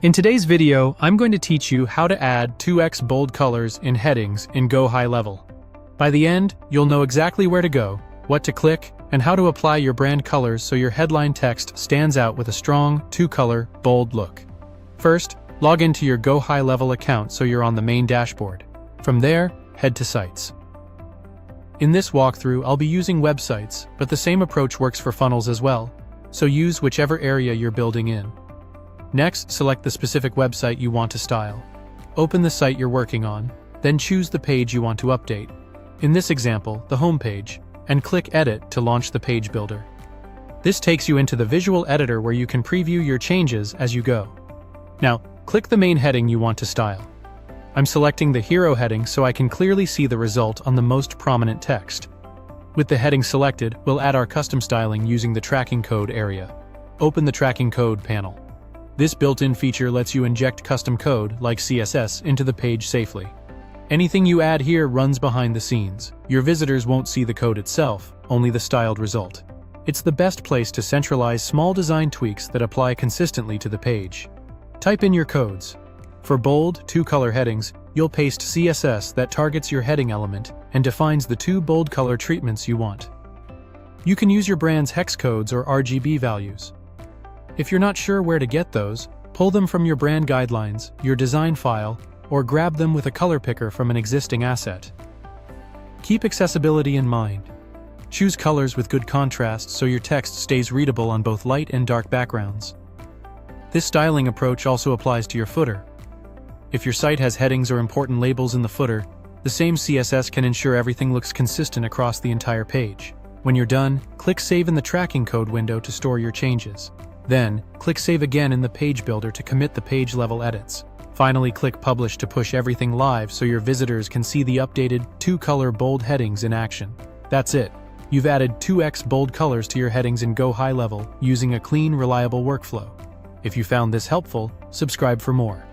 In today's video, I'm going to teach you how to add 2x bold colors in headings in GoHighLevel. By the end, you'll know exactly where to go, what to click, and how to apply your brand colors so your headline text stands out with a strong, 2-color, bold look. First, log into your GoHighLevel account so you're on the main dashboard. From there, head to Sites. In this walkthrough, I'll be using websites, but the same approach works for funnels as well, so use whichever area you're building in. Next, select the specific website you want to style. Open the site you're working on, then choose the page you want to update. In this example, the home page, and click Edit to launch the page builder. This takes you into the visual editor where you can preview your changes as you go. Now, click the main heading you want to style. I'm selecting the hero heading so I can clearly see the result on the most prominent text. With the heading selected, we'll add our custom styling using the tracking code area. Open the tracking code panel. This built-in feature lets you inject custom code, like CSS, into the page safely. Anything you add here runs behind the scenes. Your visitors won't see the code itself, only the styled result. It's the best place to centralize small design tweaks that apply consistently to the page. Type in your codes. For bold, 2-color headings, you'll paste CSS that targets your heading element and defines the 2 bold color treatments you want. You can use your brand's hex codes or RGB values. If you're not sure where to get those, pull them from your brand guidelines, your design file, or grab them with a color picker from an existing asset. Keep accessibility in mind. Choose colors with good contrast so your text stays readable on both light and dark backgrounds. This styling approach also applies to your footer. If your site has headings or important labels in the footer, the same CSS can ensure everything looks consistent across the entire page. When you're done, click Save in the tracking code window to store your changes. Then, click Save again in the page builder to commit the page level edits. Finally, click Publish to push everything live so your visitors can see the updated 2-color bold headings in action. That's it. You've added 2x bold colors to your headings in GoHighLevel using a clean, reliable workflow. If you found this helpful, subscribe for more.